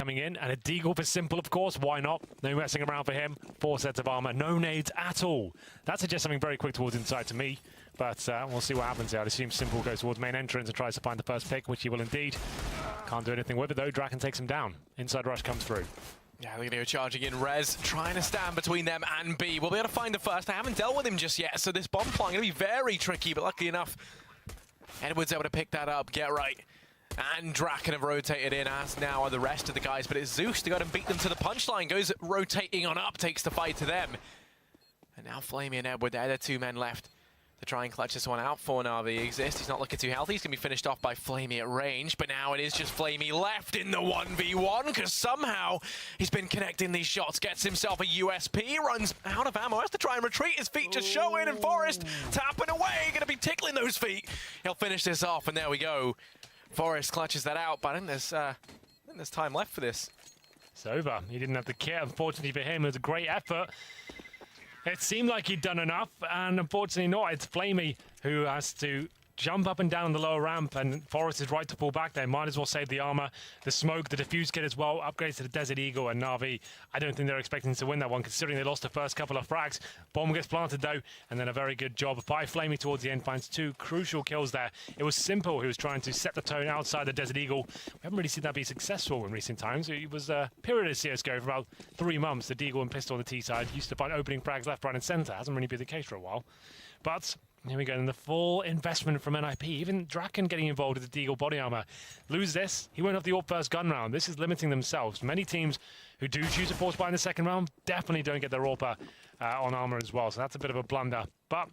coming in, and a deagle for Simple, of course. Why not? No messing around for him. 4 sets of armor, no nades at all. That suggests something very quick towards inside to me, but we'll see what happens here. I'd assume Simple goes towards main entrance and tries to find the first pick, which he will indeed. Can't do anything with it though. Draken takes him down. Inside rush comes through. Yeah, they're going to go charging in. Rez trying to stand between them and B. We'll be able to find the first. I haven't dealt with him just yet, so this bomb plant going to be very tricky, but luckily enough, Edward's able to pick that up, get right. And Draken have rotated in, as now are the rest of the guys, but it's Zeus to go and beat them to the punchline. Goes rotating on up, takes the fight to them. And now Flamey and Edward, they're the 2 men left to try and clutch this one out for Navi. Exist, he's not looking too healthy. He's going to be finished off by Flamey at range, but now it is just Flamey left in the 1v1, because somehow he's been connecting these shots, gets himself a USP, runs out of ammo, has to try and retreat. His feet just show in, and Forest tapping away, going to be tickling those feet. He'll finish this off, and there we go. Forest clutches that out, but I think there's time left for this. It's over. He didn't have the kit, unfortunately for him. It was a great effort. It seemed like he'd done enough, and unfortunately not. It's Flamey who has to jump up and down the lower ramp, and Forest is right to pull back there. Might as well save the armor, the smoke, the defuse kit as well. Upgrades to the Desert Eagle, and Navi, I don't think they're expecting to win that one, considering they lost the first couple of frags. Bomb gets planted though, and then a very good job by Flamey towards the end, finds 2 crucial kills there. It was Simple who was trying to set the tone outside the Desert Eagle. We haven't really seen that be successful in recent times. It was a period of CSGO for about 3 months. The Deagle and Pistol on the T side used to find opening frags left, right and center. Hasn't really been the case for a while. But here we go, and the full investment from NiP. Even Draken getting involved with the Deagle body armor. Lose this, he won't have the AWP first gun round. This is limiting themselves. Many teams who do choose to force buy in the second round definitely don't get their AWP on armor as well. So that's a bit of a blunder. But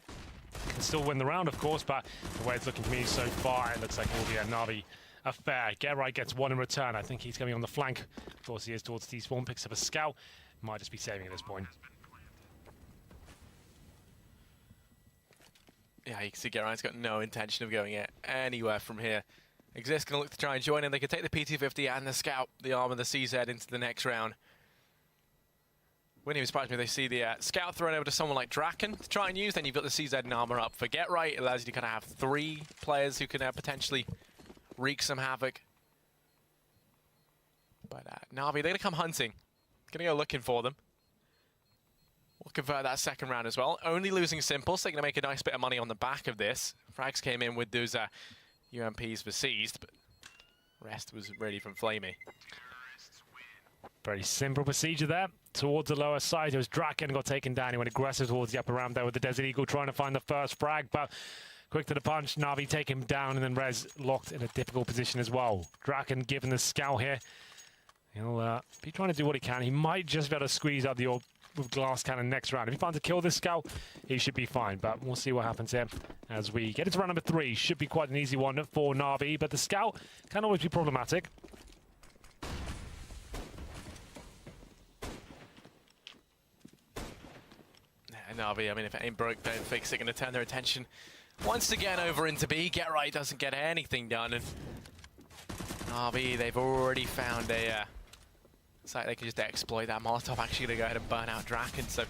can still win the round, of course. But the way it's looking to me so far, it looks like it will be a Navi affair. Get right gets 1 in return. I think he's coming on the flank. Of course, he is towards T-spawn, picks up a scout. Might just be saving at this point. Yeah, you can see Gerard's got no intention of going anywhere from here. Exist going to look to try and join in. They can take the P250 and the Scout, the arm of the CZ, into the next round. Wouldn't even surprise me if they see the Scout thrown over to someone like Draken to try and use. Then you've got the CZ and armor up for Get Right. It allows you to kind of have 3 players who can potentially wreak some havoc. But Navi, they're going to come hunting. Going to go looking for them. We'll convert that second round as well. Only losing Simple, so they're going to make a nice bit of money on the back of this. Frags came in with those UMPs for seized, but rest was really from Flamey. Very simple procedure there. Towards the lower side, it was Draken got taken down. He went aggressive towards the upper ramp there with the Desert Eagle, trying to find the first frag, but quick to the punch. Navi take him down, and then Rez locked in a difficult position as well. Draken given the scout here. He'll be trying to do what he can. He might just be able to squeeze out the AWP with glass cannon next round. If he finds to kill this scout, he should be fine, but we'll see what happens here as we get into round number 3. Should be quite an easy one for Navi, but the scout can always be problematic. Navi, I mean, if it ain't broke, don't fix it. Going to turn their attention once again over into B. Get Right doesn't get anything done, and Navi, they've already found a site they can just exploit. That Molotov actually going to go ahead and burn out Draken, so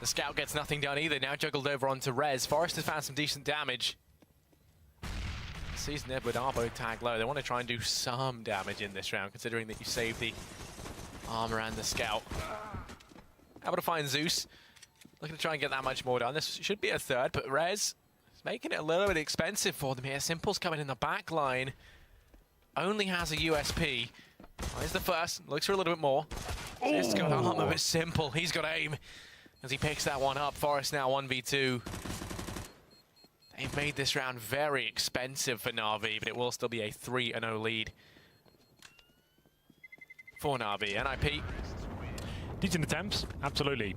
the Scout gets nothing done either. Now juggled over onto Rez. Forest has found some decent damage. Sees Nib with Arbo tag low. They want to try and do some damage in this round, considering that you saved the armor and the Scout. Able to find Zeus. Looking to try and get that much more done. This should be a third, but Rez is making it a little bit expensive for them here. Simple's coming in the back line. Only has a USP. Well, here's the first. Looks for a little bit more. He's got armor, but Simple. He's got aim as he picks that one up. Forest now 1v2. They've made this round very expensive for Navi, but it will still be a 3-0 lead for Navi. NiP. Decent attempts, absolutely.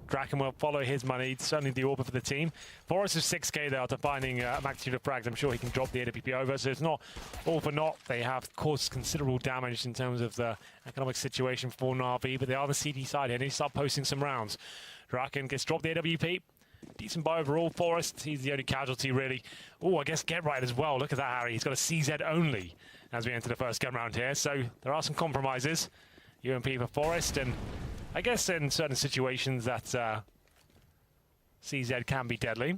Draken will follow his money, certainly the AWP for the team. Forest is 6k there after finding a magnitude of frags. I'm sure he can drop the AWP over, so it's not all for naught. They have caused considerable damage in terms of the economic situation for Navi, but they are on the CD side here, and they start posting some rounds. Draken gets dropped the AWP. Decent buy overall. Forest, he's the only casualty, really. Oh, I guess Get Right as well. Look at that, Harry. He's got a CZ only as we enter the first gun round here, so there are some compromises. UMP for Forest, and I guess in certain situations that CZ can be deadly.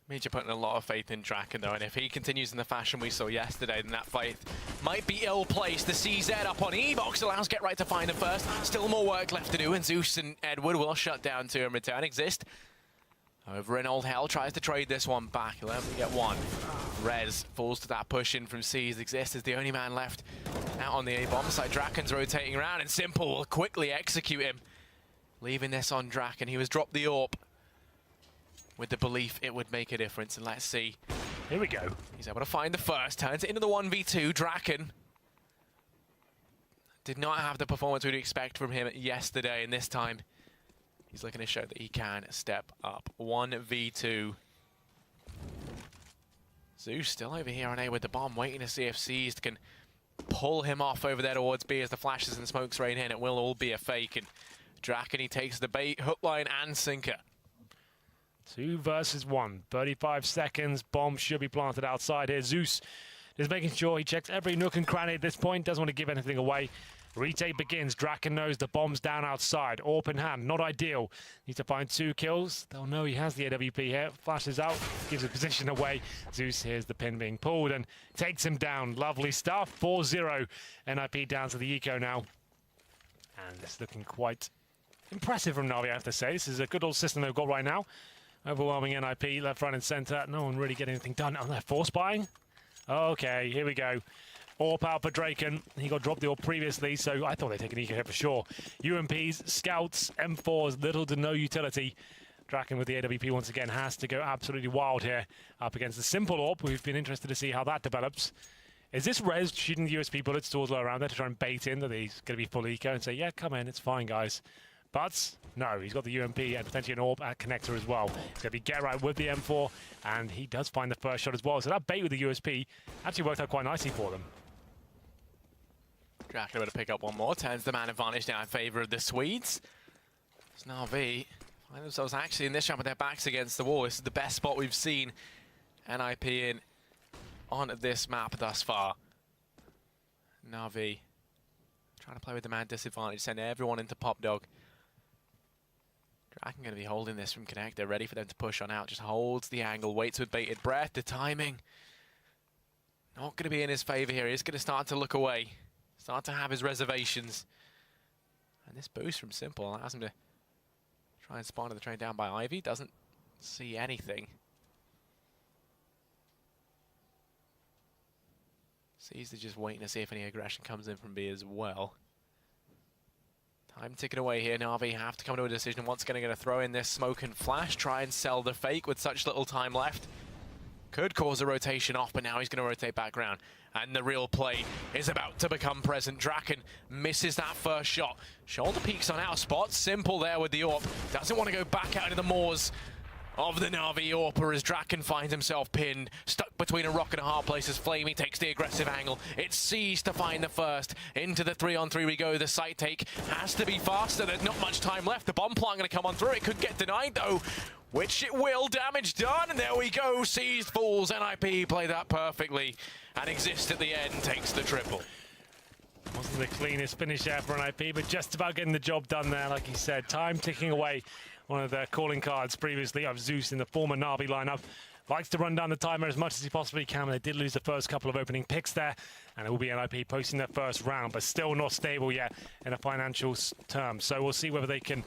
Means you're putting a lot of faith in Draken, though, and if he continues in the fashion we saw yesterday, then that faith might be ill-placed. The CZ up on E-Box allows Get Right to find him first. Still more work left to do, and Zeus and Edward will shut down to in return. Exist over in Old Hell, tries to trade this one back. He'll only get one. Rez falls to that push in from C's. Exist is the only man left out on the A-bomb side. Draken's rotating around, and Simple will quickly execute him, leaving this on Draken. He was dropped the AWP with the belief it would make a difference, and let's see. Here we go. He's able to find the first, turns it into the 1v2. Draken did not have the performance we'd expect from him yesterday, and this time he's looking to show that he can step up. 1v2. Zeus still over here on A with the bomb, waiting to see if C's can pull him off over there towards B as the flashes and smokes rain in. It will all be a fake, and Draken, he takes the bait, hook, line, and sinker. 2 versus 1. 35 seconds. Bomb should be planted outside here. Zeus is making sure he checks every nook and cranny at this point. Doesn't want to give anything away. Retake begins. Draken knows the bomb's down outside. AWP in hand. Not ideal. Needs to find 2 kills. They'll know he has the AWP here. Flashes out. Gives his position away. Zeus hears the pin being pulled and takes him down. Lovely stuff. 4-0. NiP down to the eco now. And it's looking quite impressive from Navi, I have to say. This is a good old system they've got right now. Overwhelming NiP, left, right, and centre. No one really getting anything done. Oh, they're force buying? Okay, here we go. AWP out for Draken. He got dropped the AWP previously, so I thought they'd take an eco here for sure. UMPs, scouts, M4s, little to no utility. Draken with the AWP once again has to go absolutely wild here up against the simple AWP. We've been interested to see how that develops. Is this Rez shooting the USP bullets towards low around there to try and bait in that he's going to be full eco and say, yeah, come in, it's fine, guys. But no, he's got the UMP and potentially an AWP at connector as well. It's going to be Get Right with the M4, and he does find the first shot as well. So that bait with the USP actually worked out quite nicely for them. Draken able to pick up one more, turns the man advantage now in favour of the Swedes. It's Navi find themselves actually in this round with their backs against the wall. This is the best spot we've seen NiP in on this map thus far. Navi trying to play with the man disadvantage, send everyone into Pop Dog. Draken going to be holding this from connector, ready for them to push on out. Just holds the angle, waits with bated breath. The timing not going to be in his favour here. He's going to start to look away, start to have his reservations. And this boost from Simple allows him to try and spawn to the train down by Ivy. Doesn't see anything. Sees to just waiting to see if any aggression comes in from B as well. Time ticking away here. Navi have to come to a decision. Once again, going to throw in this smoke and flash, try and sell the fake with such little time left. Could cause a rotation off, but now he's going to rotate back around. And the real play is about to become present. Draken misses that first shot. Shoulder peeks on out spot. Simple there with the AWP. Doesn't want to go back out into the moors of the Navi AWP as Draken finds himself pinned, stuck between a rock and a hard place as Flamey takes the aggressive angle. It's C's to find the first. Into the 3-on-3 we go. The site take has to be faster. There's not much time left. The bomb plant going to come on through. It could get denied though, which it will. Damage done, and there we go. C's falls. NiP play that perfectly, and Exist at the end takes the triple. Wasn't the cleanest finish there for NiP, but just about getting the job done there, like he said. Time ticking away. One of the calling cards previously of Zeus in the former Navi lineup. Likes to run down the timer as much as he possibly can. They did lose the first couple of opening picks there, and it will be NiP posting their first round, but still not stable yet in a financial terms. So we'll see whether they can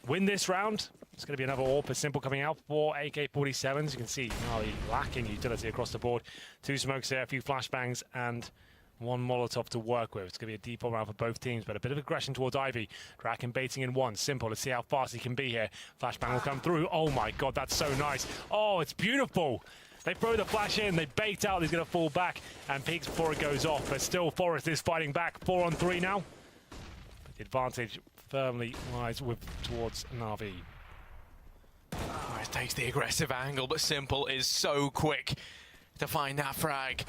win this round. It's going to be another AWP for Simple coming out for AK-47s. You can see Navi lacking utility across the board. 2 smokes there, a few flashbangs, and 1 Molotov to work with. It's going to be a deep round for both teams, but a bit of aggression towards Ivy. Draken baiting in 1. Simple. Let's see how fast he can be here. Flashbang will come through. Oh my god, that's so nice. Oh, it's beautiful. They throw the flash in, they bait out, he's going to fall back and peeks before it goes off. But still, Forrest is fighting back. 4-on-3 now. But the advantage firmly lies towards Navi. Forrest takes the aggressive angle, but Simple is so quick to find that frag.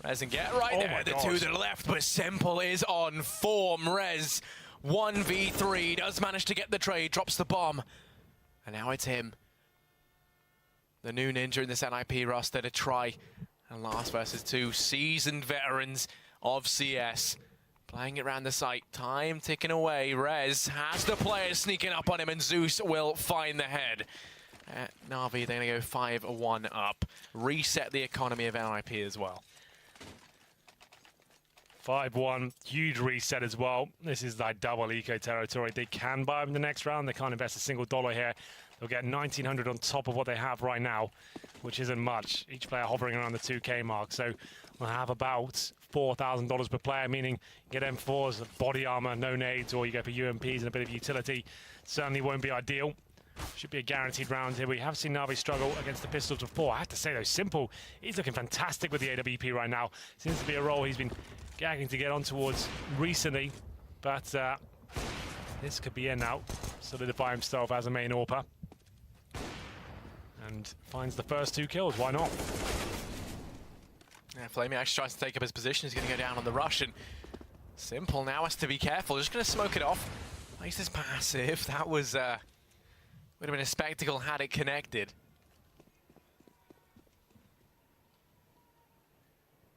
Rez and Get Right there, the 2 that are left, but Simple is on form. Rez, 1v3, does manage to get the trade, drops the bomb, and now it's him. The new ninja in this NiP roster to try and last versus 2 seasoned veterans of CS. Playing it around the site, time ticking away. Rez has the players sneaking up on him, and Zeus will find the head. Navi, they're going to go 5-1 up. Reset the economy of NiP as well. 5-1, huge reset as well. This is like double eco territory. They can buy them the next round. They can't invest a single dollar here. They'll get 1,900 on top of what they have right now, which isn't much. Each player hovering around the 2K mark. So we'll have about $4,000 per player, meaning you get M4s, body armor, no nades, or you go for UMPs and a bit of utility. Certainly won't be ideal. Should be a guaranteed round here. We have seen Navi struggle against the pistols before. I have to say, though, Simple, he's looking fantastic with the AWP right now. Seems to be a role he's been gagging to get on towards recently, but this could be in now. Solidify himself as a main AWPer. And finds the first 2 kills. Why not? Yeah, Flamey actually tries to take up his position. He's going to go down on the rush, and Simple now has to be careful. Just going to smoke it off. Nice this passive. That was would have been a spectacle had it connected.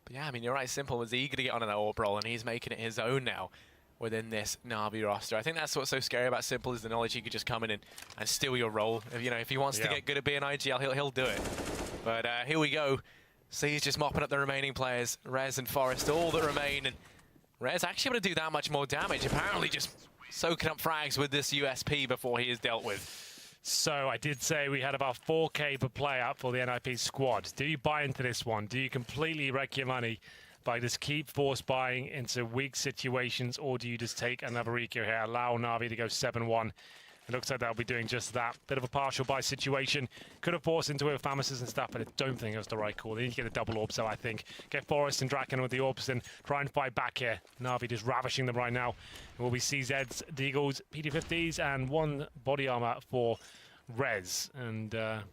But yeah, I mean, you're right. Simple was eager to get onto that AWP role, and he's making it his own now within this Navi roster. I think that's what's so scary about Simple, is the knowledge he could just come in and steal your role. If, you know, if he wants to get good at being IGL, he'll do it. But here we go. So he's just mopping up the remaining players. Rez and Forest, all that remain. And Rez actually able to do that much more damage. Apparently just soaking up frags with this USP before he is dealt with. So I did say we had about 4K per player for the NiP squad. Do you buy into this one? Do you completely wreck your money by just keep force buying into weak situations, or do you just take another eco here, allow Navi to go 7-1? It looks like they'll be doing just that. Bit of a partial buy situation. Could have forced into it with Famis's and stuff, but I don't think it was the right call. They need to get a double AWP, so I think get Forest and Draken with the AWPs and try and fight back here. Navi just ravishing them right now. It will be CZs, Deagles, PD50s, and 1 body armor for Rez. And a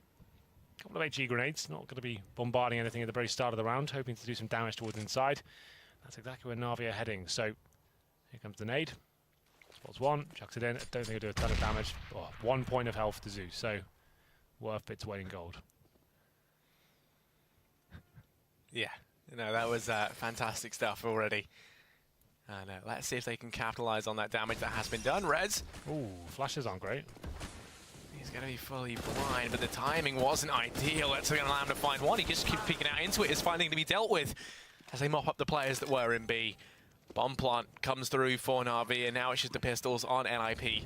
couple of HE grenades. Not going to be bombarding anything at the very start of the round, hoping to do some damage towards inside. That's exactly where Navi are heading. So here comes the nade. Spots 1, chucks it in. I don't think it'll do a ton of damage. Oh, 1 point of health to Zeus, so worth its weight in gold. Yeah, no, that was fantastic stuff already. And let's see if they can capitalize on that damage that has been done. Rez. Ooh, flashes aren't great. He's going to be fully blind, but the timing wasn't ideal. That's going to allow him to find one. He just keeps peeking out into it. It's finally to be dealt with as they mop up the players that were in B. Bomb plant comes through for Navi, and now it's just the pistols on NiP.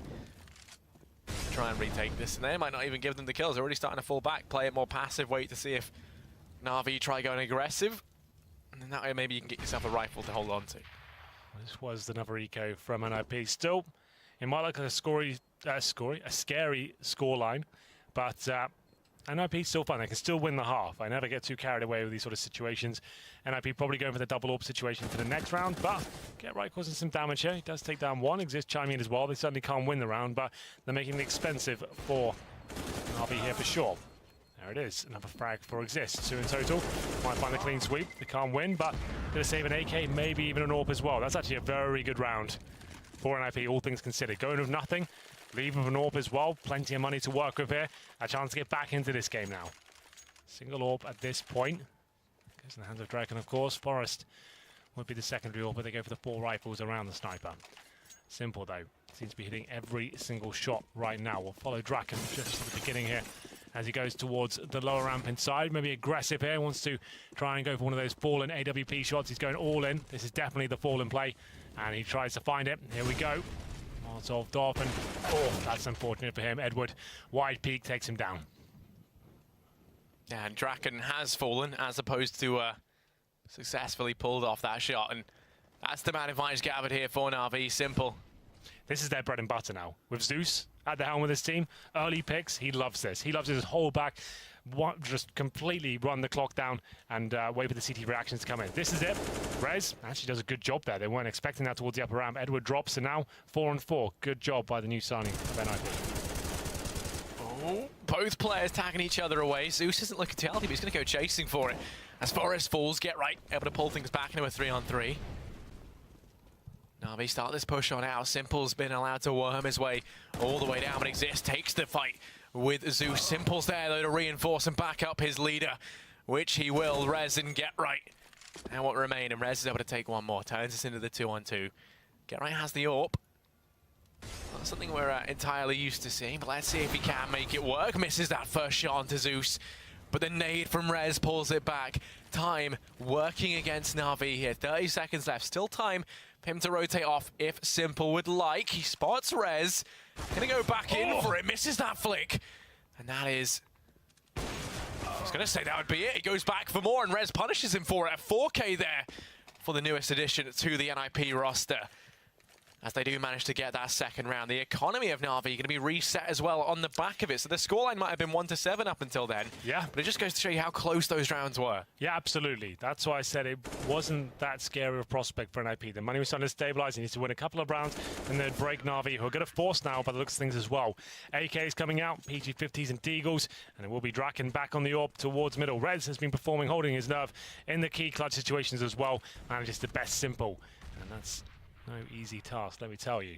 Try and retake this, and they might not even give them the kills. They're already starting to fall back, play it more passive, wait to see if Navi try going aggressive. And then that way maybe you can get yourself a rifle to hold on to. This was another eco from NiP. Still, it might look like a scary scoreline, but NiP's still fun. They can still win the half. I never get too carried away with these sort of situations. NiP probably going for the double AWP situation for the next round, but Get Right causing some damage here. He does take down 1. Exist chiming in as well. They certainly can't win the round, but they're making it expensive for Navi here for sure. There it is. Another frag for Exist. 2 in total. Might find a clean sweep. They can't win, but gonna save an AK, maybe even an AWP as well. That's actually a very good round for NiP, all things considered. Going with nothing. Leave with an AWP as well. Plenty of money to work with here. A chance to get back into this game now. Single AWP at this point. Goes in the hands of Draken, of course. Forest would be the secondary AWP, but they go for the 4 rifles around the sniper. Simple, though. Seems to be hitting every single shot right now. We'll follow Draken just at the beginning here as he goes towards the lower ramp inside. Maybe aggressive here. Wants to try and go for one of those fallen AWP shots. He's going all in. This is definitely the fallen play. And he tries to find it. Here we go. Molotov Dolphin. Oh, that's unfortunate for him. Edward, wide peak, takes him down. Yeah, and Draken has fallen as opposed to successfully pulled off that shot. And that's the man advantage gathered here for Navi. Simple. This is their bread and butter now. With Zeus at the helm of this team, early picks, he loves this. He loves his whole back. Just completely run the clock down and wait for the CT reactions to come in. This is it. Rez actually does a good job there. They weren't expecting that towards the upper ramp. Edward drops, and now 4-4. Good job by the new signing of NiP. Oh, both players tagging each other away. Zeus isn't looking too healthy, but he's going to go chasing for it. As Forest falls, Get Right, able to pull things back into a 3-on-3. Navi start this push on out. Simple's been allowed to worm his way all the way down, but Exist takes the fight with Zeus. Simple's there, though, to reinforce and back up his leader, which he will. Rez and Get Right. And what remain, and Rez is able to take one more. Turns us into the 2-on-2. Get Right has the AWP. Not something we're entirely used to seeing, but let's see if he can make it work. Misses that first shot onto Zeus, but the nade from Rez pulls it back. Time working against Navi here. 30 seconds left. Still time for him to rotate off if Simple would like. He spots Rez. Gonna go back in for it. Misses that flick. And that is... I was gonna say that would be it. He goes back for more and Rez punishes him for it. At 4K there for the newest addition to the NiP roster. As they do manage to get that second round. The economy of Navi going to be reset as well on the back of it. So the scoreline might have been 1-7 up until then. Yeah. But it just goes to show you how close those rounds were. Yeah, absolutely. That's why I said it wasn't that scary of a prospect for NiP. The money was starting to stabilize. He needs to win a couple of rounds and then break Navi, who are going to force now by the looks of things as well. AK is coming out, PG-50s and Deagles, and it will be Draken back on the AWP towards middle. Rez has been performing, holding his nerve in the key clutch situations as well. Manages the best Simple. And that's no easy task, let me tell you.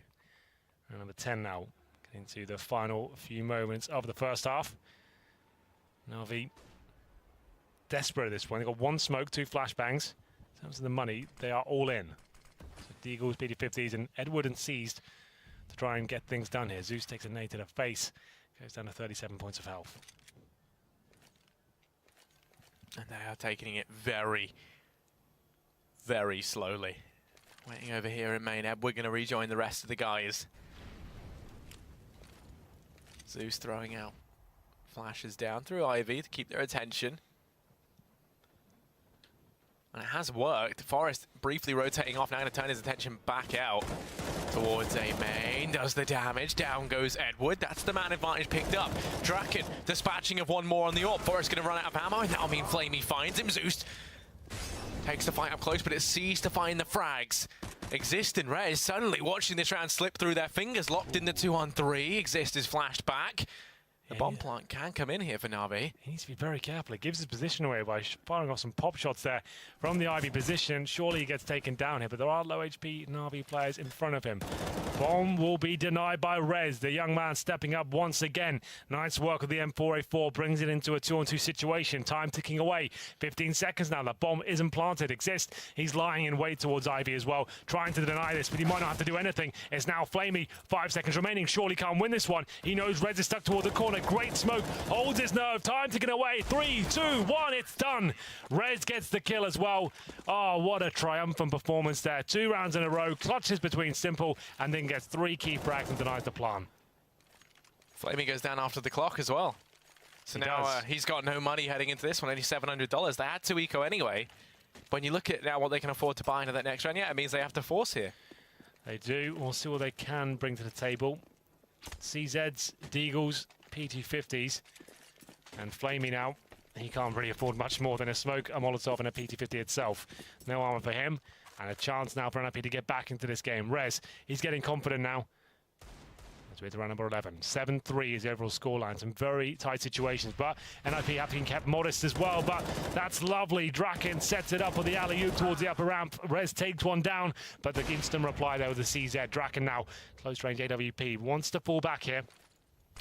And number 10 now, getting to the final few moments of the first half. Navi desperate at this point. They've got one smoke, 2 flashbangs. In terms of the money, they are all in. So Deagles, PD-50s, and Edward and Seized to try and get things done here. Zeus takes a nade to the face, goes down to 37 points of health. And they are taking it very, very slowly. Waiting over here in main ebb, we're going to rejoin the rest of the guys. Zeus throwing out flashes down through Ivy to keep their attention. And it has worked. Forest briefly rotating off, now going to turn his attention back out towards A main. Does the damage. Down goes Edward. That's the man advantage picked up. Draken dispatching of one more on the AWP. Forest going to run out of ammo. Now Mean Flamey finds him. Zeus takes the fight up close, but it's Seized to find the frags. Exist and Rez suddenly watching this round slip through their fingers, locked in the 2-on-3. Exist is flashed back. The bomb plant can come in here for Navi. He needs to be very careful. He gives his position away by firing off some pop shots there from the Ivy position. Surely he gets taken down here, but there are low HP Navi players in front of him. Bomb will be denied by Rez. The young man stepping up once again. Nice work with the M4A4. Brings it into a 2-on-2 situation. Time ticking away. 15 seconds now. The bomb isn't planted. Exist. He's lying in wait towards Ivy as well. Trying to deny this, but he might not have to do anything. It's now Flamey. 5 seconds remaining. Surely can't win this one. He knows Rez is stuck toward the corner. Great smoke, holds his nerve, time ticking away. 3, 2, 1, it's done. Rez gets the kill as well. Oh, what a triumphant performance there. 2 rounds in a row, clutches between Simple, and then gets 3 key frags and denies the plan. Flamey goes down after the clock as well. So now he's got no money heading into this one, only $700. They had 2 eco anyway. When you look at now what they can afford to buy into that next round, yeah, it means they have to force here. They do. We'll see what they can bring to the table. CZs, Deagles, PT-50s, and Flamey now. He can't really afford much more than a smoke, a Molotov, and a PT-50 itself. No armor for him, and a chance now for NiP to get back into this game. Rez, he's getting confident now. As we hit around number 11. 7-3 is the overall scoreline. Some very tight situations, but NiP have been kept modest as well, but that's lovely. Draken sets it up with the alley-oop towards the upper ramp. Rez takes one down, but the instant reply there with the CZ. Draken now, close range AWP, wants to fall back here.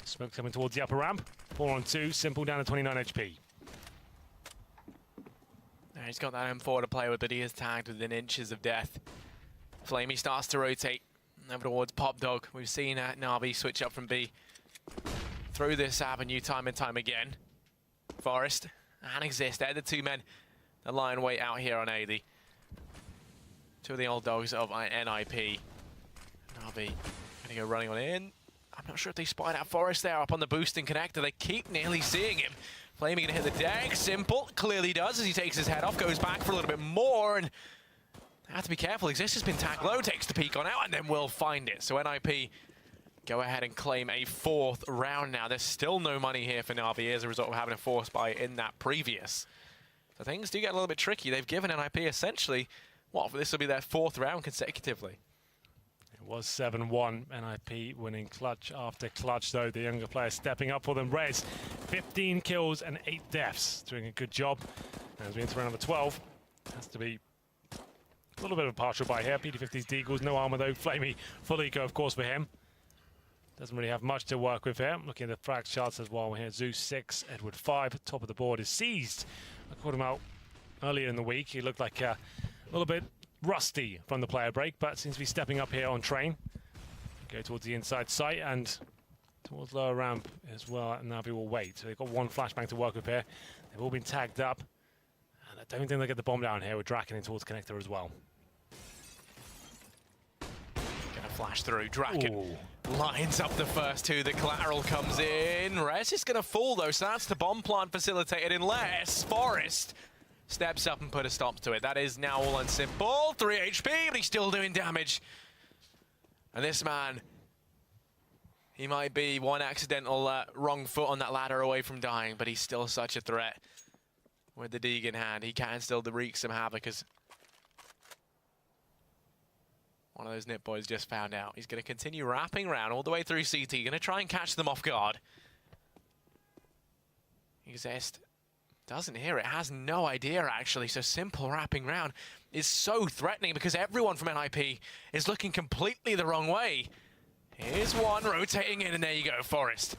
Smoke coming towards the upper ramp. 4-on-2, Simple down to 29 HP. He's got that M4 to play with, but he is tagged within inches of death. Flamey starts to rotate over towards Pop Dog. We've seen Navi switch up from B through this avenue time and time again. Forest and Exist, they're the 2 men that lie in wait out here on A. The 2 of the old dogs of NiP. Navi gonna go running on in. I'm not sure if they spied out Forest there up on the boosting connector. They keep nearly seeing him. Flamey gonna hit the deck. Simple clearly does as he takes his head off, goes back for a little bit more, and have to be careful. Exist has been tagged low, takes the peek on out, and then will find it. So NiP go ahead and claim a 4th round now. There's still no money here for Navi as a result of having a force buy in that previous. So things do get a little bit tricky. They've given NiP essentially, what, this will be their 4th round consecutively. It was 7-1, NiP winning clutch after clutch, though. The younger player stepping up for them. Rez, 15 kills and 8 deaths, doing a good job. As we enter round number 12, has to be a little bit of a partial buy here. PT-50's Deagles, no armor though. Flamey, full eco, of course, for him. Doesn't really have much to work with here. Looking at the frag charts as well. Here, Zeus 6, Edward 5. Top of the board is Seized. I called him out earlier in the week. He looked like a little bit rusty from the player break, but seems to be stepping up here on train. Go towards the inside site and towards lower ramp as well, and Navi will wait. So they've got one flashbang to work with here. They've all been tagged up. And I don't think they'll get the bomb down here with Draken in towards connector as well. Gonna flash through. Draken lines up the first two. The collateral comes in. Rez is gonna fall though, so that's the bomb plant facilitated unless Forest steps up and put a stop to it. That is now all and simple. 3 HP, but he's still doing damage. And this man, he might be one accidental wrong foot on that ladder away from dying, but he's still such a threat. With the Deeg in hand, he can still wreak some havoc as one of those NiP boys just found out. He's going to continue wrapping around all the way through CT, going to try and catch them off guard. Exist doesn't hear it, has no idea actually, so simple wrapping round is so threatening because everyone from NiP is looking completely the wrong way. Here's one rotating in, and there you go, Forest.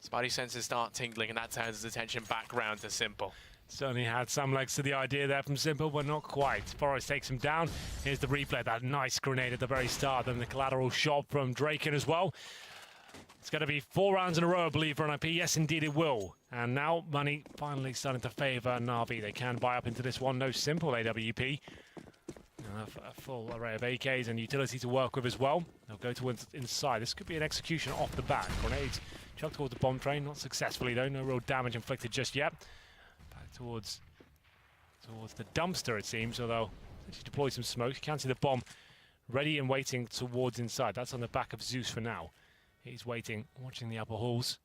Spidey senses start tingling, and that turns his attention back round to Simple. Certainly had some legs to the idea there from Simple, but not quite. Forest takes him down. Here's the replay, that nice grenade at the very start, then the collateral shot from Draken as well. It's going to be 4 rounds in a row, I believe, for NiP. Yes, indeed it will. And now money finally starting to favour Navi. They can buy up into this one. No Simple AWP. A full array of AKs and utility to work with as well. They'll go towards inside. This could be an execution off the back. Grenades chucked towards the bomb train, not successfully though. No real damage inflicted just yet. Back towards the dumpster it seems, although he deployed some smoke. You can see the bomb ready and waiting towards inside. That's on the back of Zeus for now. He's waiting, watching the upper halls.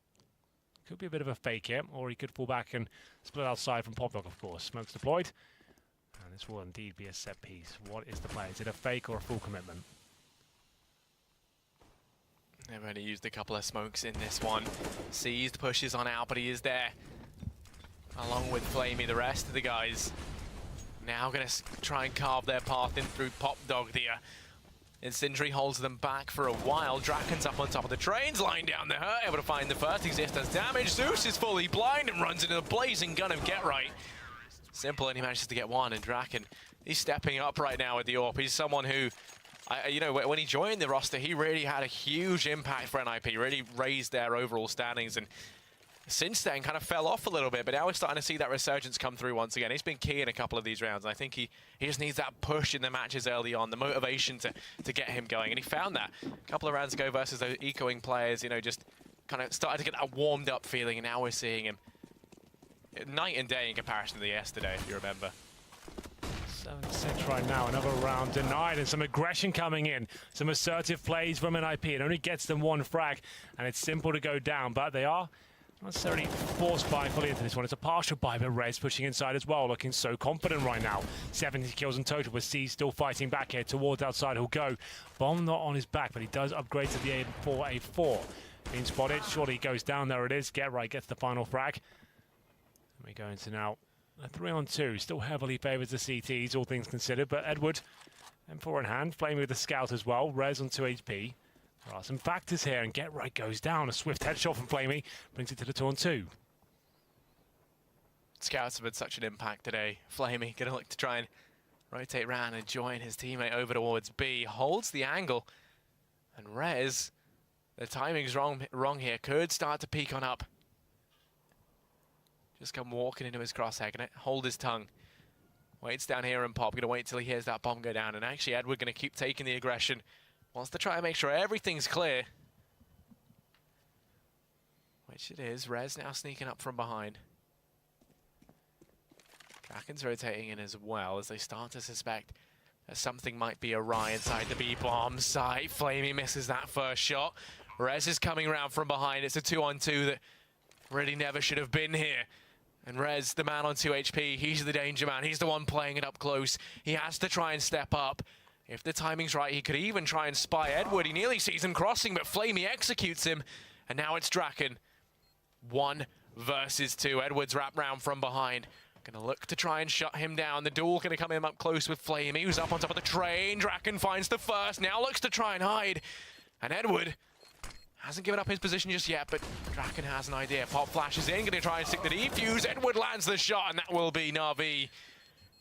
Could be a bit of a fake here, or he could fall back and split outside from Popdog, of course. Smoke's deployed. And this will indeed be a set piece. What is the play? Is it a fake or a full commitment? They've only used a couple of smokes in this one. Seized, pushes on out, but he is there. Along with Flamey, the rest of the guys now going to try and carve their path in through Popdog there. Incendiary holds them back for a while. Draken's up on top of the trains, lying down the hurt, able to find the first. Exist does damage. Zeus is fully blind and runs into the blazing gun of Get Right. Simple, and he manages to get one, and Draken, he's stepping up right now with the AWP. He's someone who, you know, when he joined the roster, he really had a huge impact for NiP, really raised their overall standings, and since then kind of fell off a little bit, but now we're starting to see that resurgence come through once again. He's been key in a couple of these rounds, and I think he just needs that push in the matches early on, the motivation to get him going, and he found that a couple of rounds ago versus those ecoing players, you know, just kind of started to get that warmed up feeling, and now we're seeing him night and day in comparison to yesterday, if you remember. 7-6 right now, another round denied, and some aggression coming in. Some assertive plays from NiP. It only gets them one frag, and it's Simple to go down, but they are not necessarily forced buy fully into this one. It's a partial buy, but Rez pushing inside as well, looking so confident right now. 70 kills in total, with C still fighting back here towards outside. He'll go. Bomb not on his back, but he does upgrade to the A4. Being spotted, surely he goes down. There it is. Get Right gets the final frag. We go into now a 3-on-2. Still heavily favours the CTs, all things considered, but Edward, M4 in hand, playing with the scout as well. Rez on 2 HP. There are some factors here, and Get Right goes down. A swift headshot from Flamey brings it to the 2-on-2. Scouts have had such an impact today. Flamey going to look to try and rotate round and join his teammate over towards B. Holds the angle, and Rez, the timing's wrong here, could start to peek on up. Just come walking into his crosshair, gonna hold his tongue. Waits down here and Pop, gonna wait till he hears that bomb go down. And actually Edward gonna keep taking the aggression. Wants to try and make sure everything's clear. Which it is. Rez now sneaking up from behind. Draken's rotating in as well as they start to suspect that something might be awry inside the B-bomb site. Flamey misses that first shot. Rez is coming around from behind. It's a 2-on-2 that really never should have been here. And Rez, the man on 2 HP, he's the danger man. He's the one playing it up close. He has to try and step up. If the timing's right, he could even try and spy Edward. He nearly sees him crossing, but Flamey executes him. And now it's Draken. 1 versus 2. Edward's wrapped round from behind. Gonna look to try and shut him down. The duel gonna come in up close with Flamey, who's up on top of the train. Draken finds the first, now looks to try and hide. And Edward hasn't given up his position just yet, but Draken has an idea. Pop flashes in, gonna try and stick the defuse. Edward lands the shot, and that will be Navi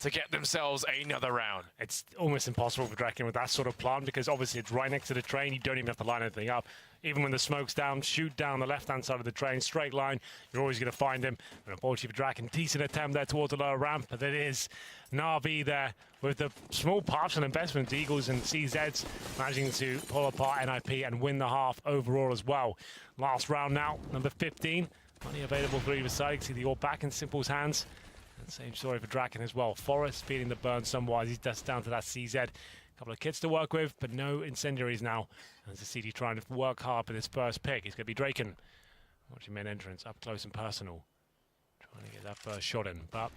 to get themselves another round. It's almost impossible for Draken with that sort of plant because obviously it's right next to the train. You don't even have to line anything up. Even when the smoke's down, shoot down the left-hand side of the train, straight line, you're always going to find him. And unfortunately for Draken, decent attempt there towards the lower ramp, but it is Navi there with the small partial investment. Eagles and CZs managing to pull apart NiP and win the half overall as well. Last round now, number 15. Money available for either side. You can see the all back in Simple's hands. And same story for Draken as well. Forrest feeling the burn somewhat. He's just down to that CZ. Couple of kits to work with, but no incendiaries now. As the CD trying to work hard for this first pick. It's going to be Draken. Watching main entrance up close and personal. Trying to get that first shot in, but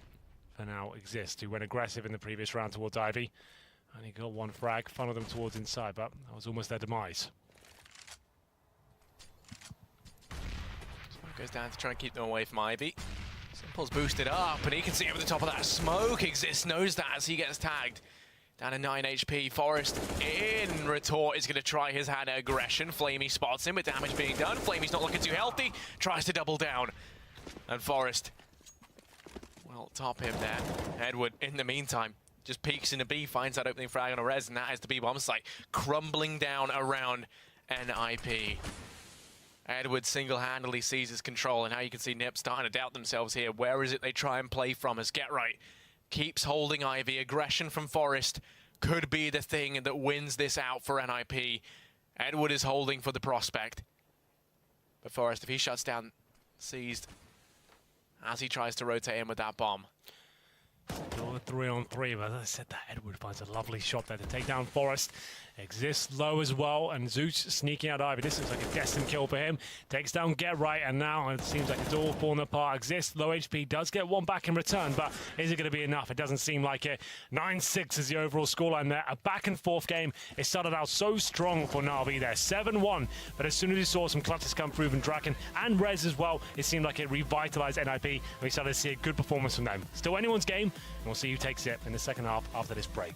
for now exists, who went aggressive in the previous round towards Ivy. Only got one frag, funneled them towards inside, but that was almost their demise. Smoke goes down to try and keep them away from Ivy. Simple's boosted up, and he can see over the top of that. Smoke exists, knows that as he gets tagged. Down to 9 HP. Forrest in retort is going to try his hand at aggression. Flamey spots him with damage being done. Flamey's not looking too healthy. Tries to double down. And Forrest will top him there. Edward, in the meantime, just peeks into B, finds that opening frag on a res, and that is the B bomb site. Crumbling down around NiP. Edward single-handedly seizes control, and now you can see NiP starting to doubt themselves here. Where is it they try and play from as Get Right keeps holding Ivy. Aggression from Forrest could be the thing that wins this out for NiP. Edward is holding for the prospect. But Forrest, if he shuts down, seized as he tries to rotate in with that bomb. Still a 3-on-3, but as I said, that Edward finds a lovely shot there to take down Forrest. Exists low as well, and Zeus sneaking out Ivy. This looks like a destined kill for him. Takes down Get Right, and now it seems like it's all falling apart. Exists, low HP, does get one back in return, but is it going to be enough? It doesn't seem like it. 9-6 is the overall scoreline there. A back and forth game. It started out so strong for Navi there, 7-1, but as soon as we saw some clutches come through from Draken and Rez as well, it seemed like it revitalized NiP, and we started to see a good performance from them. Still anyone's game, and we'll see who takes it in the second half after this break.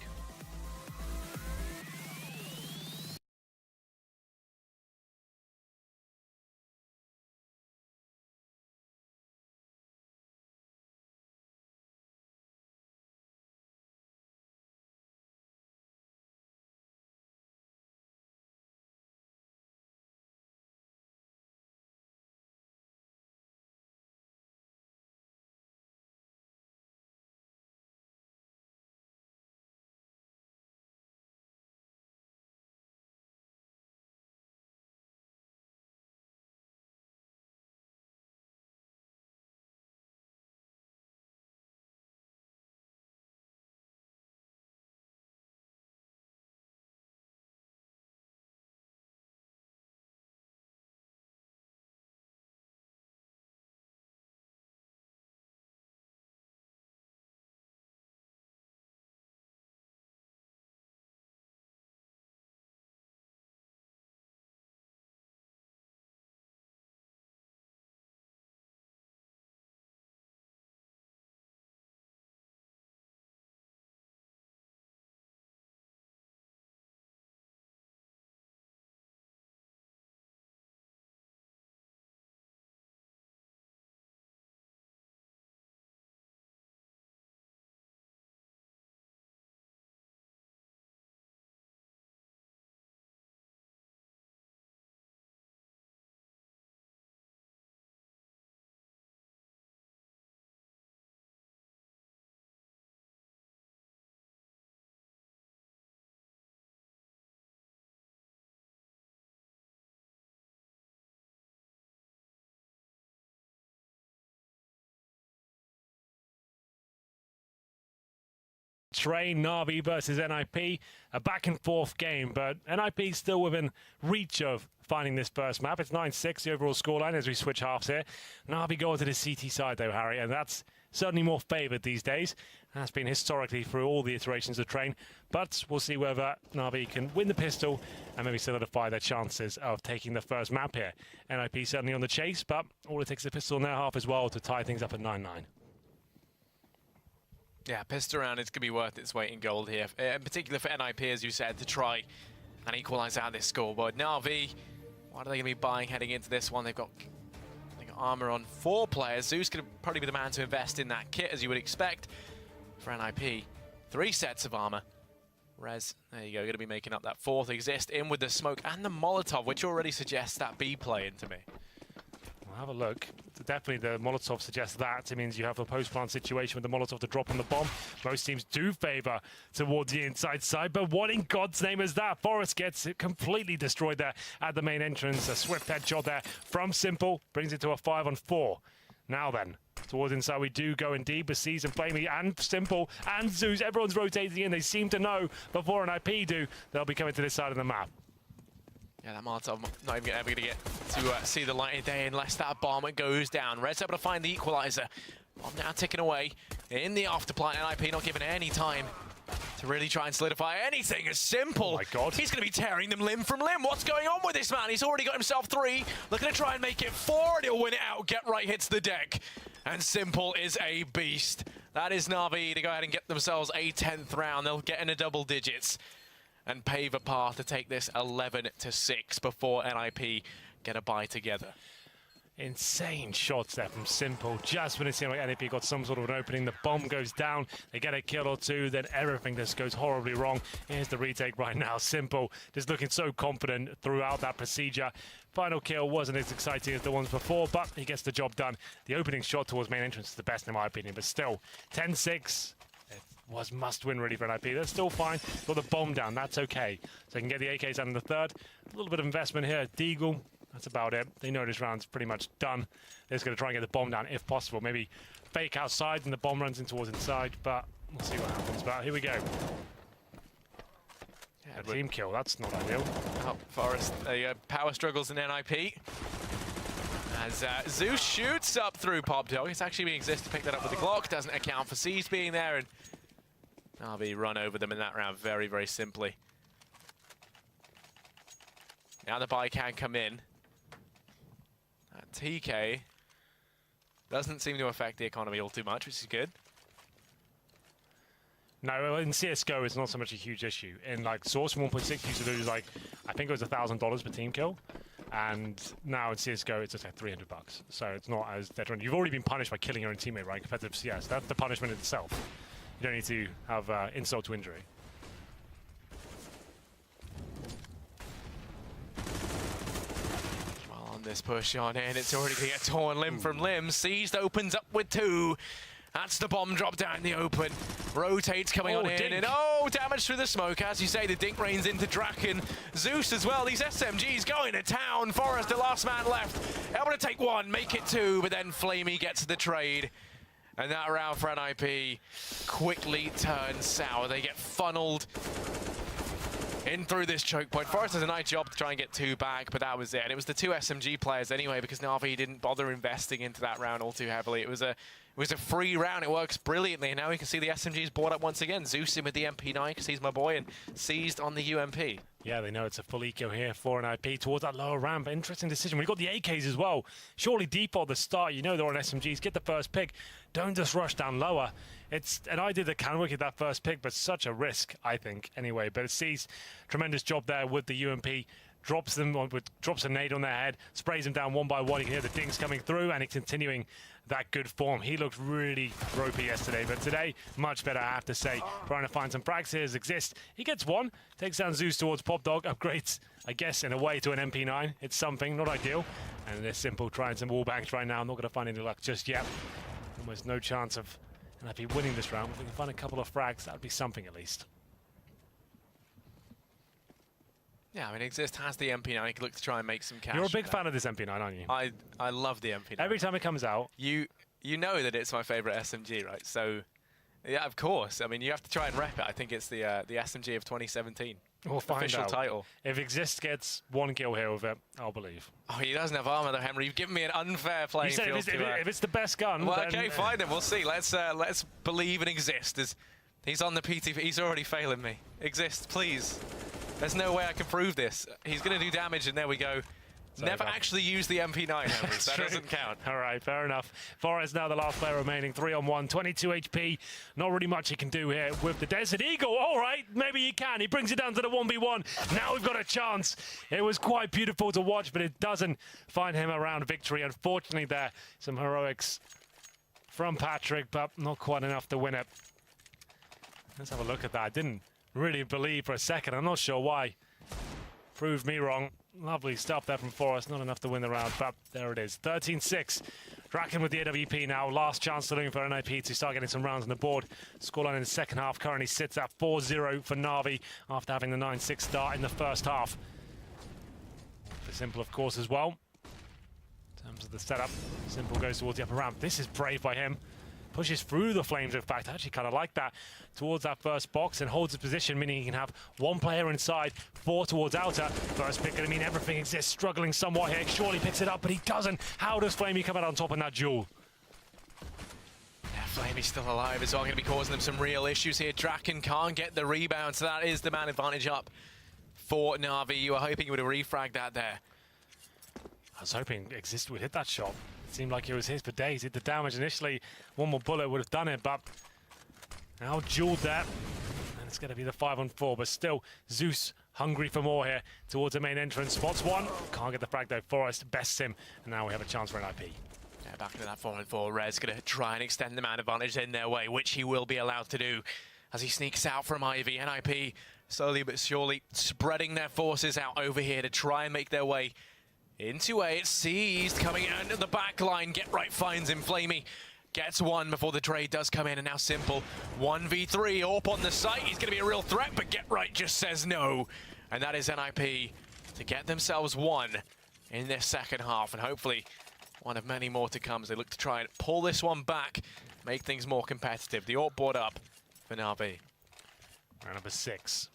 Train Navi versus NiP, a back and forth game, but NiP still within reach of finding this first map. It's 9-6, the overall scoreline as we switch halves here. Navi go to the CT side though, Harry, and that's certainly more favoured these days. That's been historically through all the iterations of Train, but we'll see whether Navi can win the pistol and maybe solidify their chances of taking the first map here. NiP certainly on the chase, but all it takes is a pistol in their half as well to tie things up at 9-9. Yeah, pissed around, it's going to be worth its weight in gold here. In particular for NiP, as you said, to try and equalise out this scoreboard. Navi, what are they going to be buying heading into this one? They've got armor on 4 players. Zeus going to probably be the man to invest in that kit, as you would expect. for NiP. 3 sets of armor. Rez, there you go, going to be making up that 4th exist in with the smoke and the Molotov, which already suggests that B play into me. We'll have a look. Definitely the Molotov suggests that. It means you have a post-plant situation with the Molotov to drop on the bomb. Most teams do favor towards the inside side, but what in God's name is that? Forest gets it completely destroyed there at the main entrance. A swift headshot there from Simple, brings it to a 5-on-4. Now then, towards inside we do go indeed, but Seas and Flamey and Simple and Zeus, everyone's rotating in. They seem to know before NiP do, they'll be coming to this side of the map. Yeah, that Molotov not even ever going to get to see the light of day unless that bomb goes down. Red's able to find the equalizer. Bomb now ticking away in the afterplant. NiP not given any time to really try and solidify anything. As Simple. Oh my God. He's going to be tearing them limb from limb. What's going on with this man? He's already got himself 3. Looking to try and make it 4, and he'll win it out. Get right hits the deck. And Simple is a beast. That is Navi to go ahead and get themselves a 10th round. They'll get into double digits and pave a path to take this 11-6 before NiP get a bye together. Insane shots there from Simple. Just when it seemed like NiP got some sort of an opening, the bomb goes down, they get a kill or 2, then everything just goes horribly wrong. Here's the retake right now. Simple just looking so confident throughout that procedure. Final kill wasn't as exciting as the ones before, but he gets the job done. The opening shot towards main entrance is the best in my opinion, but still, 10-6. Was must-win really for NiP. That's still fine. Got the bomb down. That's okay. So they can get the AKs out in the 3rd. A little bit of investment here. Deagle. That's about it. They know this round's pretty much done. They're just going to try and get the bomb down if possible. Maybe fake outside and the bomb runs in towards inside. But we'll see what happens. But here we go. Yeah, a team kill. That's not ideal. Oh, Forest. There you go. Power struggles in NiP. As Zeus shoots up through Pop Dog. It's actually being exist to pick that up with the Glock. Doesn't account for Seas being there. And Navi run over them in that round very, very simply. Now the buy can come in. That TK doesn't seem to affect the economy all too much, which is good. No, in CSGO, it's not so much a huge issue. In like Source 1.6 used to lose like, I think it was $1,000 per team kill. And now in CSGO, it's just like $300. So it's not as detrimental. You've already been punished by killing your own teammate, right? Competitive CS. That's the punishment itself. You don't need to have insult to injury. Well, on this push on in, it's already going to get torn limb from limb. Seized opens up with 2. That's the bomb drop down in the open. Rotates coming on in, Dink. and damage through the smoke. As you say, the dink rains into Draken. Zeus as well, these SMGs going to town. Forest, the last man left. Able to take 1, make it 2, but then Flamey gets the trade. And that round for NiP quickly turns sour. They get funneled in through this choke point. Forest does a nice job to try and get 2 back, but that was it. And it was the 2 SMG players anyway, because Navi didn't bother investing into that round all too heavily. It was a free round. It works brilliantly. And now we can see the SMGs brought up once again. Zeus in with the MP9 because he's my boy, and Seized on the UMP. Yeah, they know it's a full eco here for NiP towards that lower ramp. Interesting decision. We've got the AKs as well. Surely default the start. You know they're on SMGs. Get the first pick. Don't just rush down lower. And I did the can wicket that first pick, but such a risk, I think, anyway. But it sees tremendous job there with the UMP. Drops a nade on their head, sprays them down one by one. You can hear the dings coming through, and he's continuing that good form. He looked really ropey yesterday, but today, much better, I have to say. Trying to find some frags here exist. He gets 1, takes down Zeus towards Pop Dog, upgrades, I guess, in a way to an MP9. It's something, not ideal. And they're Simple trying some wall banks right now. I'm not going to find any luck just yet. Almost no chance of NiP winning this round. If we can find a couple of frags, that would be something at least. Yeah, I mean, Exist has the MP9. He can look to try and make some cash. You're a big fan of this MP9, aren't you? I love the MP9. Every time it comes out. You know that it's my favorite SMG, right? So, yeah, of course. I mean, you have to try and rep it. I think it's the SMG of 2017. We'll find Official out. title. If Exist gets 1 kill here with it, I'll believe. Oh, he doesn't have armor though, Henry. You've given me an unfair playing field. If it's the best gun, well, then okay, fine then. We'll see. Let's believe in Exist. He's on the PT. He's already failing me. Exist, please. There's no way I can prove this. He's going to do damage, and there we go. Never actually used the MP9, Henry. That doesn't count. All right, fair enough. Forest now the last player remaining, 3-on-1, 22 HP. Not really much he can do here with the Desert Eagle. All right, maybe he can. He brings it down to the 1v1. Now we've got a chance. It was quite beautiful to watch, but it doesn't find him around victory. Unfortunately there, some heroics from Patrick, but not quite enough to win it. Let's have a look at that. I didn't really believe for a second. I'm not sure why. Proved me wrong. Lovely stuff there from Forest. Not enough to win the round, but there it is. 13-6. Draken with the AWP now. Last chance saloon for NiP to start getting some rounds on the board. Scoreline in the second half currently sits at 4-0 for Navi after having the 9-6 start in the first half. For Simple, of course, as well. In terms of the setup, Simple goes towards the upper ramp. This is brave by him. Pushes through the flames, in fact. I actually kind of like that. Towards that first box and holds his position, meaning he can have one player inside, 4 towards outer. First pick, I mean, everything exists. Struggling somewhat here. Surely picks it up, but he doesn't. How does Flamey come out on top in that duel? Yeah, Flamey's still alive as well. Going to be causing them some real issues here. Draken can't get the rebound, so that is the man advantage up for Navi. You were hoping he would have refragged that there. I was hoping Exist would hit that shot. It seemed like it was his for days. Did the damage initially. One more bullet would have done it, but now dueled that. And it's going to be the 5-on-4, but still Zeus hungry for more here towards the main entrance. Spots one. Can't get the frag though. Forest bests him. And now we have a chance for an IP. Yeah, back into that 4-on-4. Rez going to try and extend the man advantage in their way, which he will be allowed to do as he sneaks out from Ivy. NiP slowly but surely spreading their forces out over here to try and make their way into A. It's seized, coming into the back line. Get Right finds him. Flamey gets one before the trade does come in, and now Simple 1v3. Orp on the site. He's going to be a real threat, but Get Right just says no. And that is NiP to get themselves one in this second half, and hopefully one of many more to come as they look to try and pull this one back, make things more competitive. The Orp board up for Navi. Round number 6.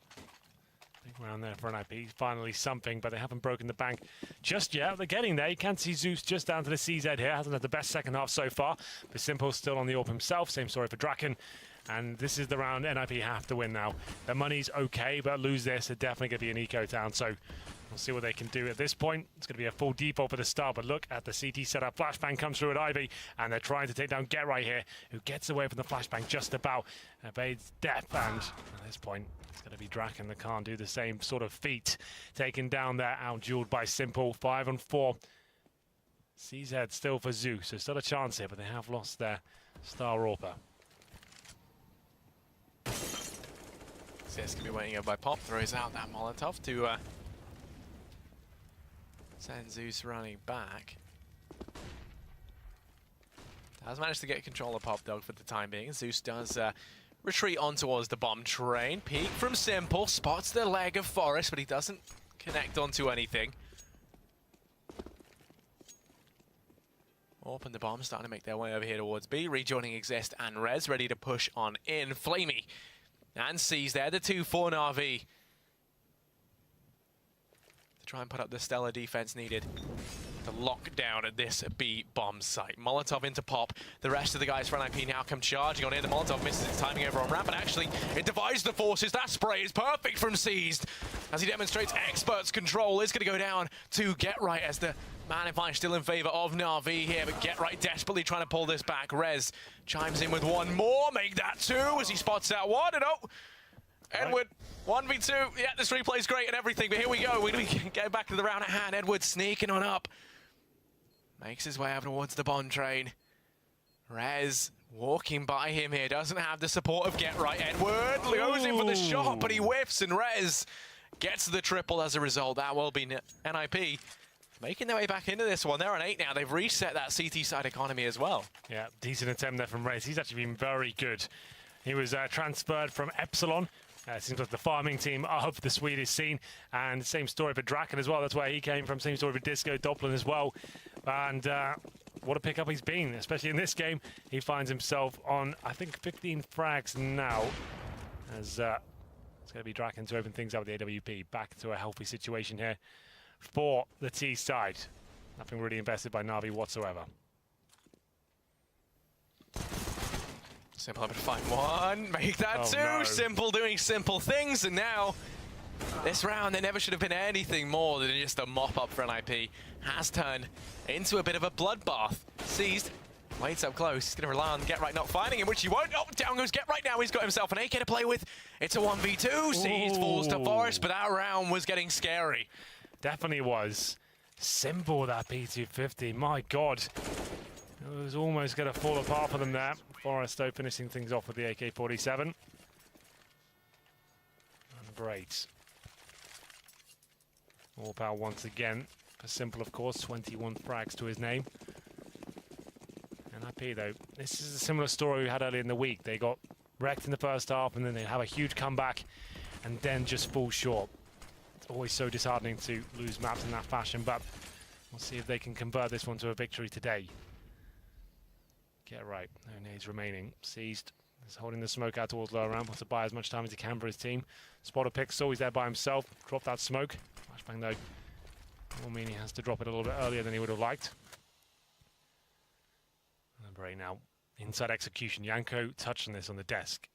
Big round there for NiP. Finally something, but they haven't broken the bank just yet. They're getting there. You can see Zeus just down to the CZ here. Hasn't had the best second half so far, but Simple still on the Orb himself. Same story for Draken. And this is the round NiP have to win now. Their money's okay, but lose this, they're definitely going to be an eco town. So we'll see what they can do at this point. It's going to be a full default for the start, but look at the CT setup. Flashbang comes through at Ivy, and they're trying to take down Get Right here, who gets away from the flashbang just about. Evades death, and at this point, it's going to be Draken that can't do the same sort of feat. Taken down there, out-dueled by Simple. 5-on-4. CZ still for Zeus, so still a chance here, but they have lost their star Orper. Sis can be waiting over by Pop, throws out that Molotov to send Zeus running back. Has managed to get control of Pop Dog for the time being. Zeus does retreat on towards the bomb train. Peek from Simple, spots the leg of Forest, but he doesn't connect onto anything. Orp and the bomb starting to make their way over here towards B, rejoining Exist and Rez, ready to push on in. Flamey and C's there, the 2 for Navi. To try and put up the stellar defense needed to lock down at this B bomb site. Molotov into Pop. The rest of the guys for NiP now come charging on in. The Molotov misses its timing over on ramp, but actually it divides the forces. That spray is perfect from Seized as he demonstrates expert's control. Is going to go down to Get Right as the man advantage still in favor of Navi here, but Get Right desperately trying to pull this back. Rez chimes in with one more, make that 2 as he spots out one, and oh, Edward, 1v2. Yeah, this replay's great and everything, but here we go. We're going to get back to the round at hand. Edward sneaking on up. Makes his way up towards the bomb train. Rez walking by him here. Doesn't have the support of Get Right. Edward goes in for the shot, but he whiffs, and Rez gets the triple as a result. That will be NiP making their way back into this one. They're on 8 now. They've reset that CT side economy as well. Yeah, decent attempt there from Rez. He's actually been very good. He was transferred from Epsilon. Seems like the farming team of the Swedish scene. And same story for Draken as well. That's where he came from. Same story for Disco Doppler as well. And what a pickup he's been, especially in this game. He finds himself on, I think, 15 frags now. As it's going to be Draken to open things up with the AWP. Back to a healthy situation here for the T side. Nothing really invested by Navi whatsoever. Simple up to find one, make that 2. No. Simple doing simple things, and now this round there never should have been anything more than just a mop up for NiP. Has turned into a bit of a bloodbath. Seized, waits up close. He's going to rely on Get Right not finding him, which he won't. Oh, down goes Get Right now. He's got himself an AK to play with. It's a 1v2. Seized falls to Forest, but that round was getting scary. Definitely was. Simple, that P250. My God. It was almost going to fall apart for them there. Forest though finishing things off with the AK-47. Number 8. All power once again. For Simple, of course, 21 frags to his name. NiP, though, this is a similar story we had earlier in the week. They got wrecked in the first half, and then they have a huge comeback, and then just fall short. It's always so disheartening to lose maps in that fashion, but we'll see if they can convert this one to a victory today. Get right. No nades remaining. Seized. He's holding the smoke out towards lower ramp. Wants to buy as much time as he can for his team. Spot a Pixel. He's there by himself. Drop that smoke. Flashbang, though, will mean he has to drop it a little bit earlier than he would have liked. Number 8 now. Inside execution. Yanko touching this on the desk.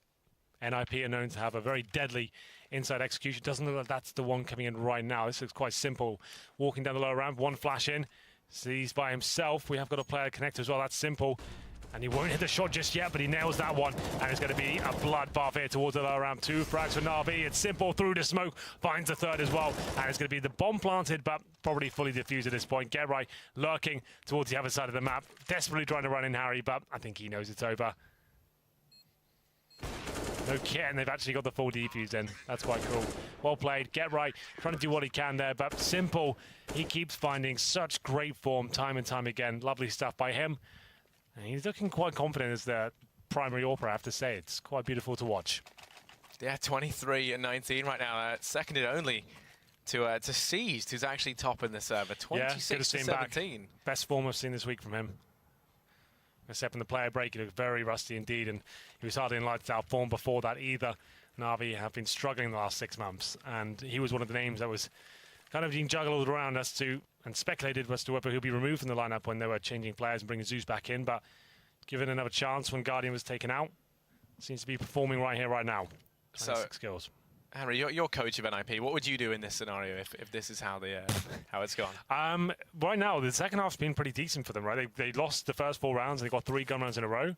NiP are known to have a very deadly inside execution. Doesn't look like that's the one coming in right now. This looks quite simple. Walking down the lower ramp. One flash in. Sees by himself. We have got a player connector as well. That's Simple. And he won't hit the shot just yet, but he nails that one. And it's going to be a bloodbath here towards the lower ramp. 2 frags for Navi. It's Simple through the smoke. Finds the third as well. And it's going to be the bomb planted, but probably fully diffused at this point. Get right, lurking towards the other side of the map. Desperately trying to run in Harry, but I think he knows it's over. No kit, and they've actually got the full defuse in. That's quite cool. Well played. Get right, trying to do what he can there, but Simple, he keeps finding such great form time and time again. Lovely stuff by him. And he's looking quite confident as the primary AWPer, I have to say. It's quite beautiful to watch. Yeah, 23 and 19 right now. Seconded only to Seized, who's actually top in the server. 26 to 17. Best form I've seen this week from him. Except in the player break, he looked very rusty indeed, and he was hardly in lights out form before that either. Navi have been struggling the last 6 months, and he was one of the names that was kind of being juggled around as to, and speculated as to whether he'll be removed from the lineup when they were changing players and bringing Zeus back in, but given another chance when Guardian was taken out, seems to be performing right here, right now. So, skills. Henry, you're coach of NiP. What would you do in this scenario if this is how how it's gone? Right now, the second half's been pretty decent for them, right? They lost the first 4 rounds and they got 3 gun rounds in a row.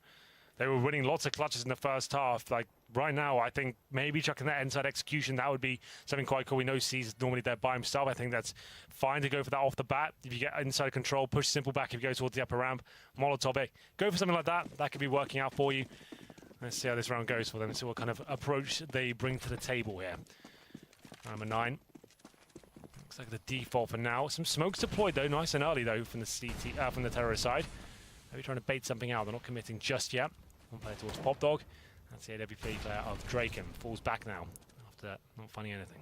They were winning lots of clutches in the first half. Like, right now, I think maybe chucking that inside execution, that would be something quite cool. We know C's is normally there by himself. I think that's fine to go for that off the bat. If you get inside control, push Simple back if you go towards the upper ramp, Molotov it. Go for something like that. That could be working out for you. Let's see how this round goes for them. See what kind of approach they bring to the table here. Number 9. Looks like the default for now. Some smokes deployed, though. Nice and early, though, from the from the terrorist side. Maybe trying to bait something out. They're not committing just yet. One player towards Pop Dog. That's the AWP player of Draken. Falls back now after not finding anything.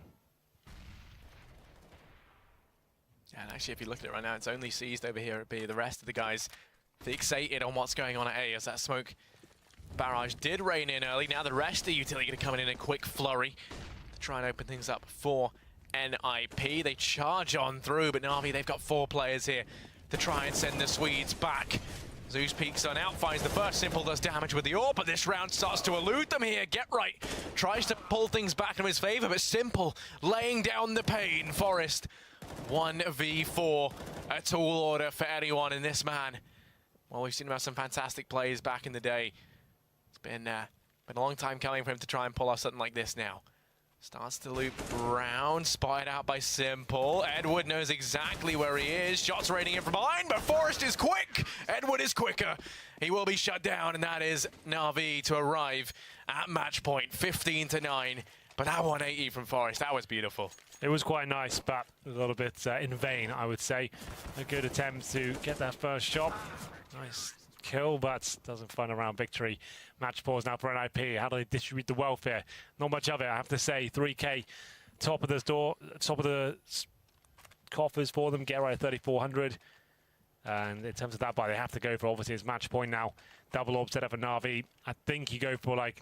Yeah, and actually, if you look at it right now, it's only Seized over here. It'd be the rest of the guys fixated on what's going on at A, as that smoke barrage did rain in early. Now the rest of the utility going to come in a quick flurry to try and open things up for NiP. They charge on through, but Navi, they've got 4 players here to try and send the Swedes back. Zeus peeks on out, finds the first. Simple does damage with the AWP, but this round starts to elude them here. Get right, tries to pull things back in his favor, but Simple laying down the pain. Forest 1v4, a tall order for anyone in this man. Well, we've seen him have some fantastic plays back in the day. It's been a long time coming for him to try and pull off something like this now. Starts to loop round, spied out by Simple. Edward knows exactly where he is. Shots raining in from behind, but Forrest is quick. Edward is quicker. He will be shut down, and that is Navi to arrive at match point, 15-9. But that 180 from Forrest, that was beautiful. It was quite nice, but a little bit in vain, I would say. A good attempt to get that first shot. Nice kill, but doesn't find a round victory. Match pause now for NiP. How do they distribute the welfare? Not much of it, I have to say. 3K, top of the coffers for them. Get right at 3,400. And in terms of that buy, they have to go for, obviously, it's match point now. Double orb set up for Navi. I think you go for, like,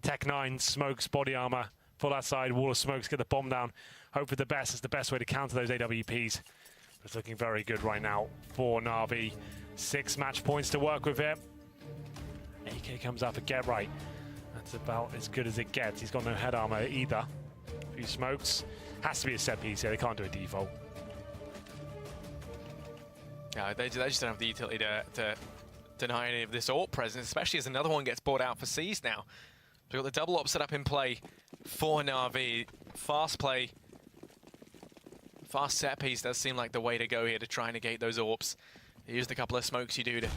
Tech 9, smokes, body armor, full outside, wall of smokes, get the bomb down. Hope for the best. It's the best way to counter those AWPs. It's looking very good right now for Navi. 6 match points to work with here. AK comes out for Get Right. That's about as good as it gets. He's got no head armor either. A few smokes. Has to be a set piece here. They can't do a default. Yeah, they just don't have the utility to deny any of this AWP presence, especially as another one gets bought out for C's now. We've got the double op set up in play for Navi. Fast play. Fast set piece does seem like the way to go here to try and negate those AWPs. Use the couple of smokes you do to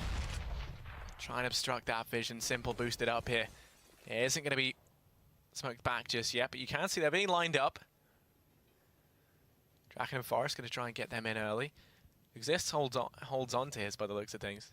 try and obstruct that vision. Simple boosted up here. It isn't going to be smoked back just yet, but you can see they're being lined up. Draken and Forest going to try and get them in early. Exists holds on to his by the looks of things.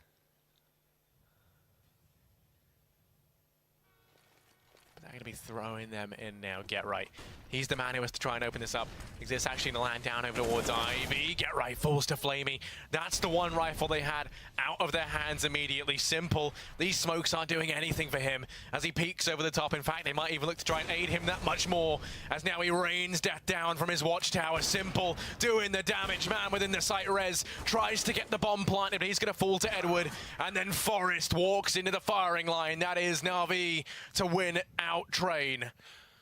But they're going to be throwing them in now. Get right. He's the man who has to try and open this up. Exists actually going to land down over towards Ivy. Get right, falls to Flamey. That's the one rifle they had out of their hands immediately. Simple. These smokes aren't doing anything for him as he peeks over the top. In fact, they might even look to try and aid him that much more as now he rains death down from his watchtower. Simple doing the damage. Man within the site. Rez tries to get the bomb planted, but he's going to fall to Edward. And then Forest walks into the firing line. That is Navi to win out Train.